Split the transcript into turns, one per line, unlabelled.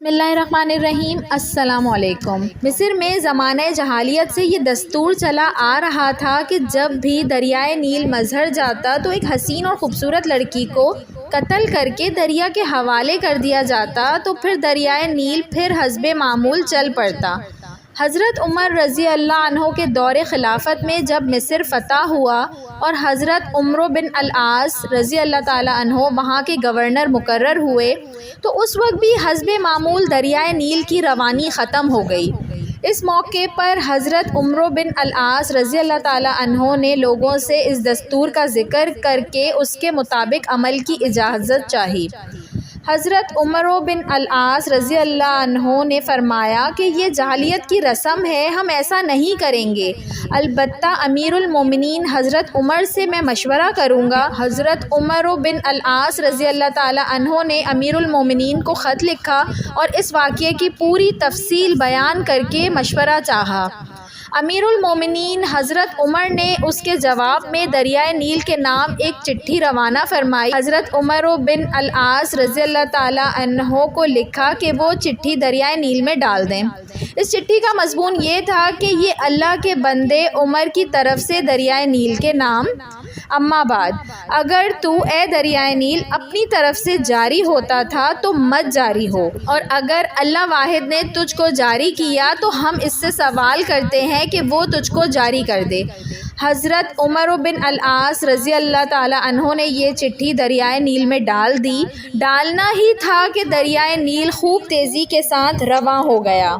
بسم اللہ الرحمن الرحیم۔ السلام علیکم۔ مصر میں زمانہ جاہلیت سے یہ دستور چلا آ رہا تھا کہ جب بھی دریائے نیل مظہر جاتا تو ایک حسین اور خوبصورت لڑکی کو قتل کر کے دریا کے حوالے کر دیا جاتا تو پھر دریائے نیل پھر حسب معمول چل پڑتا۔ حضرت عمر رضی اللہ عنہ کے دور خلافت میں جب مصر فتح ہوا اور حضرت عمرو بن العاص رضی اللہ تعالیٰ عنہ وہاں کے گورنر مقرر ہوئے تو اس وقت بھی حسب معمول دریائے نیل کی روانی ختم ہو گئی۔ اس موقع پر حضرت عمرو بن العاص رضی اللہ تعالیٰ عنہ نے لوگوں سے اس دستور کا ذکر کر کے اس کے مطابق عمل کی اجازت چاہی۔ حضرت عمرو بن العاص رضی اللہ عنہ نے فرمایا کہ یہ جاہلیت کی رسم ہے، ہم ایسا نہیں کریں گے، البتہ امیر المومنین حضرت عمر سے میں مشورہ کروں گا۔ حضرت عمرو بن العاص رضی اللہ تعالیٰ عنہ نے امیر المومنین کو خط لکھا اور اس واقعے کی پوری تفصیل بیان کر کے مشورہ چاہا۔ امیر المومنین حضرت عمر نے اس کے جواب میں دریائے نیل کے نام ایک چٹھی روانہ فرمائی۔ حضرت عمرو بن العاص رضی اللہ تعالیٰ عنہ کو لکھا کہ وہ چٹھی دریائے نیل میں ڈال دیں۔ اس چٹھی کا مضمون یہ تھا کہ یہ اللہ کے بندے عمر کی طرف سے دریائے نیل کے نام، اما بعد اگر تو اے دریائے نیل اپنی طرف سے جاری ہوتا تھا تو مت جاری ہو، اور اگر اللہ واحد نے تجھ کو جاری کیا تو ہم اس سے سوال کرتے ہیں کہ وہ تجھ کو جاری کر دے۔ حضرت عمر بن العاص رضی اللہ تعالیٰ عنہ نے یہ چٹھی دریائے نیل میں ڈال دی۔ ڈالنا ہی تھا کہ دریائے نیل خوب تیزی کے ساتھ رواں ہو گیا۔